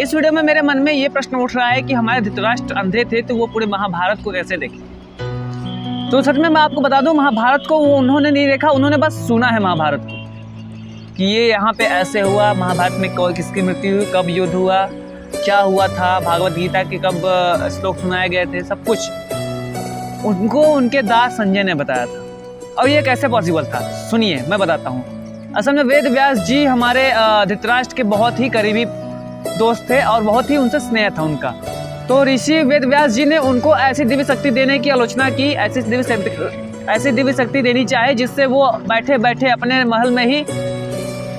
इस वीडियो में मेरे मन में ये प्रश्न उठ रहा है कि हमारे धृतराष्ट्र अंधे थे तो वो पूरे महाभारत को कैसे देखे। तो सच में मैं आपको बता दूं, महाभारत को वो उन्होंने नहीं देखा, उन्होंने बस सुना है महाभारत को कि ये यहाँ पे ऐसे हुआ, महाभारत में किसकी मृत्यु हुई, कब युद्ध हुआ, क्या हुआ था, भागवत गीता के कब श्लोक सुनाए गए थे, सब कुछ उनको उनके दास संजय ने बताया था। और ये कैसे पॉसिबल था, सुनिए मैं बताता हूँ। असल में वेद व्यास जी हमारे धृतराष्ट्र के बहुत ही करीबी दोस्त थे और बहुत ही उनसे स्नेह था उनका। तो ऋषि वेद व्यास जी ने उनको ऐसी दिव्य शक्ति देने की आलोचना की, ऐसी दिव्य शक्ति देनी चाहे जिससे वो बैठे बैठे अपने महल में ही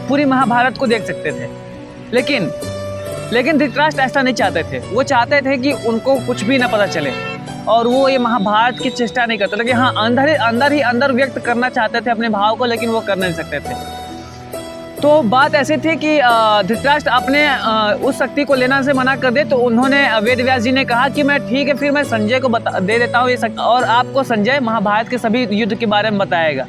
पूरी महाभारत को देख सकते थे। लेकिन धृतराष्ट्र ऐसा नहीं चाहते थे। वो चाहते थे कि उनको कुछ भी ना पता चले और वो ये महाभारत की चेष्टा नहीं करते थे कि हाँ अंदर व्यक्त करना चाहते थे अपने भाव को, लेकिन वो कर नहीं सकते थे। तो बात ऐसी थी कि धृतराष्ट्र अपने उस शक्ति को लेना से मना कर दे, तो उन्होंने वेद व्यास जी ने कहा कि मैं ठीक है, फिर मैं संजय को दे देता हूँ ये शक्ति और आपको संजय महाभारत के सभी युद्ध के बारे में बताएगा।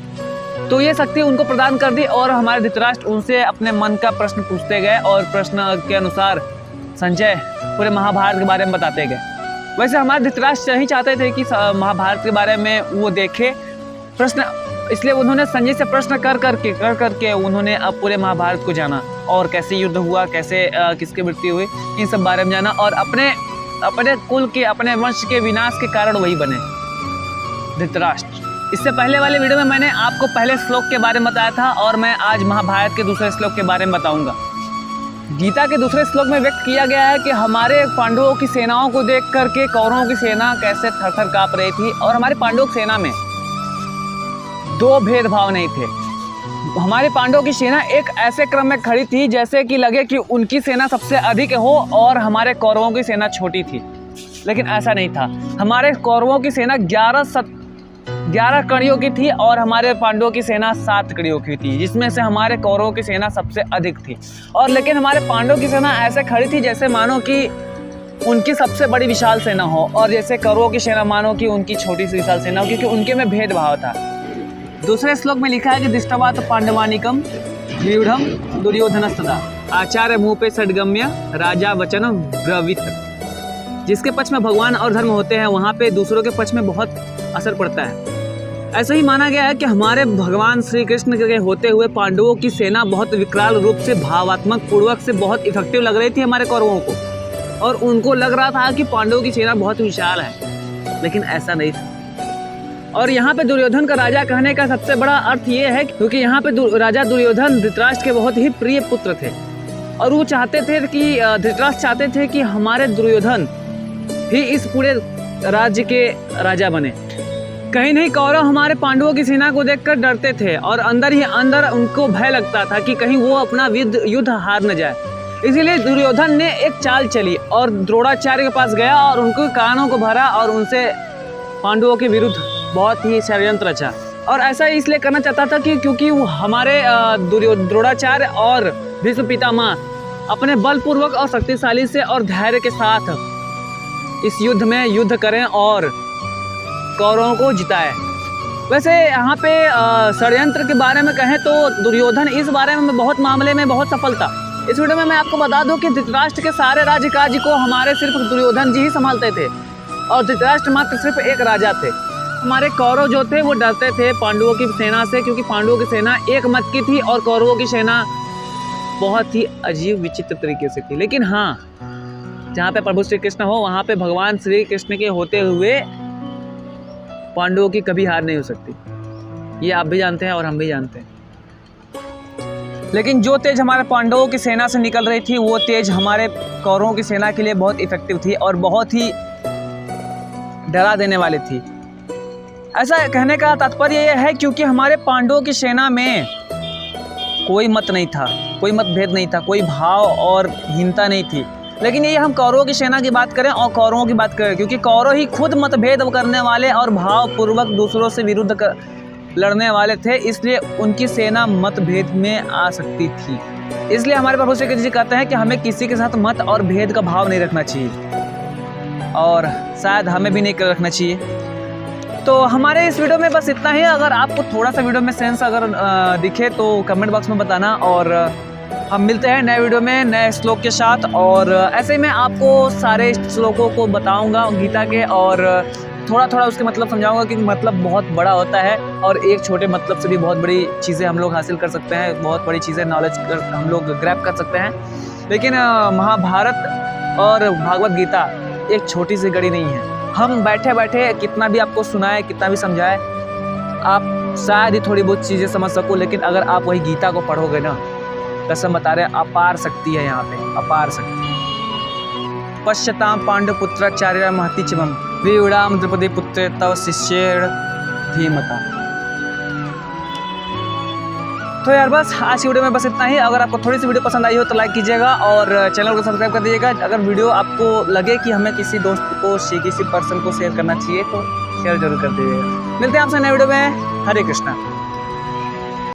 तो ये शक्ति उनको प्रदान कर दी और हमारे धृतराष्ट्र उनसे अपने मन का प्रश्न पूछते गए और प्रश्न के अनुसार संजय पूरे महाभारत के बारे में बताते गए। वैसे हमारे धृतराष्ट्र यही चाहते थे कि महाभारत के बारे में वो देखे प्रश्न, इसलिए उन्होंने संजय से प्रश्न कर करके उन्होंने अब पूरे महाभारत को जाना और कैसे युद्ध हुआ, कैसे किसकी मृत्यु हुई, इन सब बारे में जाना और अपने कुल के, अपने वंश के विनाश के कारण वही बने धृतराष्ट्र। इससे पहले वाले वीडियो में मैंने आपको पहले श्लोक के बारे में बताया था और मैं आज महाभारत के दूसरे श्लोक के बारे में बताऊंगा। गीता के दूसरे श्लोक में व्यक्त किया गया है कि हमारे पांडवों की सेनाओं को देख करके कौरवों की सेना कैसे थर-थर कांप रही थी और हमारे पांडवों की सेना में दो भेदभाव नहीं थे। हमारे पांडवों की सेना एक ऐसे क्रम में खड़ी थी जैसे कि लगे कि उनकी सेना सबसे अधिक हो और हमारे कौरवों की सेना छोटी थी, लेकिन ऐसा नहीं था। हमारे कौरवों की सेना 11 कड़ियों की थी और हमारे पांडवों की सेना 7 कड़ियों की थी, जिसमें से हमारे कौरवों की सेना सबसे अधिक थी। और लेकिन हमारे पांडवों की सेना ऐसे खड़ी थी जैसे मानो कि उनकी सबसे बड़ी विशाल सेना हो और जैसे कौरवों की सेना मानो कि उनकी छोटी सी विशाल सेना हो, क्योंकि उनके में भेदभाव था। दूसरे श्लोक में लिखा है कि दृष्टवा तो पांडवानिकम व्यूढ़म दुर्योधनस्तदा आचार्य मुँह पे सडगम्य राजा वचन ब्रवीत। जिसके पक्ष में भगवान और धर्म होते हैं वहाँ पे दूसरों के पक्ष में बहुत असर पड़ता है। ऐसा ही माना गया है कि हमारे भगवान श्री कृष्ण के होते हुए पांडवों की सेना बहुत विकराल रूप से, भावात्मक पूर्वक से बहुत इफेक्टिव लग रही थी हमारे कौरवों को, और उनको लग रहा था कि पांडवों की सेना बहुत विशाल है, लेकिन ऐसा नहीं था। और यहाँ पे दुर्योधन का राजा कहने का सबसे बड़ा अर्थ ये है क्योंकि यहाँ पे राजा दुर्योधन धृतराष्ट्र के बहुत ही प्रिय पुत्र थे और वो चाहते थे कि धृतराष्ट्र चाहते थे कि हमारे दुर्योधन ही इस पूरे राज्य के राजा बने। कहीं नहीं कौरव हमारे पांडवों की सेना को देखकर डरते थे और अंदर ही अंदर उनको भय लगता था कि कहीं वो अपना युद्ध हार न जाए। इसीलिए दुर्योधन ने एक चाल चली और द्रोणाचार्य के पास गया और उनको कानों को भरा और उनसे पांडवों के विरुद्ध बहुत ही षड्यंत्र रचा। और ऐसा इसलिए करना चाहता था कि क्योंकि वो हमारे द्रोणाचार्य और भीष्म पितामह अपने बलपूर्वक और शक्तिशाली से और धैर्य के साथ इस युद्ध में युद्ध करें और कौरवों को जिताए। वैसे यहाँ पे षड्यंत्र के बारे में कहें तो दुर्योधन इस बारे में बहुत मामले में बहुत सफल था। इस वीडियो में मैं आपको बता दूं कि धृतराष्ट्र के सारे राज्य काज को हमारे सिर्फ दुर्योधन जी ही संभालते थे और धृतराष्ट्र मात्र सिर्फ एक राजा थे। हमारे कौरव जो थे वो डरते थे पांडवों की सेना से, क्योंकि पांडवों की सेना एक मत की थी और कौरवों की सेना बहुत ही अजीब विचित्र तरीके से थी। लेकिन हाँ, जहाँ पे प्रभु श्री कृष्ण हो वहाँ पे भगवान श्री कृष्ण के होते हुए पांडवों की कभी हार नहीं हो सकती। ये आप भी जानते हैं और हम भी जानते हैं। लेकिन जो तेज हमारे पांडवों की सेना से निकल रही थी वो तेज हमारे कौरवों की सेना के लिए बहुत इफेक्टिव थी और बहुत ही डरा देने वाली थी। ऐसा कहने का तात्पर्य यह है क्योंकि हमारे पांडवों की सेना में कोई मत नहीं था, कोई मतभेद नहीं था, कोई भाव और हीनता नहीं थी। लेकिन ये हम कौरवों की सेना की बात करें और कौरवों की बात करें, क्योंकि कौरव ही खुद मतभेद करने वाले और भावपूर्वक दूसरों से विरुद्ध लड़ने वाले थे, इसलिए उनकी सेना मतभेद में आ सकती थी। इसलिए हमारे प्रभु श्री कृष्ण जी कहते हैं कि हमें किसी के साथ मत और भेद का भाव नहीं रखना चाहिए और शायद हमें भी नहीं रखना चाहिए। तो हमारे इस वीडियो में बस इतना ही। अगर आपको थोड़ा सा वीडियो में सेंस अगर दिखे तो कमेंट बॉक्स में बताना और हम मिलते हैं नए वीडियो में नए श्लोक के साथ, और ऐसे ही मैं आपको सारे श्लोकों को बताऊंगा गीता के, और थोड़ा थोड़ा उसके मतलब समझाऊंगा कि मतलब बहुत बड़ा होता है और एक छोटे मतलब से भी बहुत बड़ी चीज़ें हम लोग हासिल कर सकते हैं, बहुत बड़ी चीज़ें नॉलेज हम लोग ग्रैब कर सकते हैं। लेकिन महाभारत और भागवत गीता एक छोटी सी गढ़ी नहीं है। हम बैठे बैठे कितना भी आपको सुनाए, कितना भी समझाए, आप शायद ही थोड़ी बहुत चीज़ें समझ सको, लेकिन अगर आप वही गीता को पढ़ोगे ना, कसम बता रहे अपार शक्ति है यहाँ पे, अपार शक्ति। पश्यताम पांडुपुत्राचार्य महति च मम विव्याम द्रौपदी पुत्र तव शिष्येण धीमता। तो यार बस आज की वीडियो में बस इतना ही। अगर आपको थोड़ी सी वीडियो पसंद आई हो तो लाइक कीजिएगा और चैनल को सब्सक्राइब कर दीजिएगा। अगर वीडियो आपको लगे कि हमें किसी दोस्त को, किसी पर्सन को शेयर करना चाहिए तो शेयर जरूर कर दीजिएगा। मिलते हैं आपसे नए वीडियो में। हरे कृष्णा।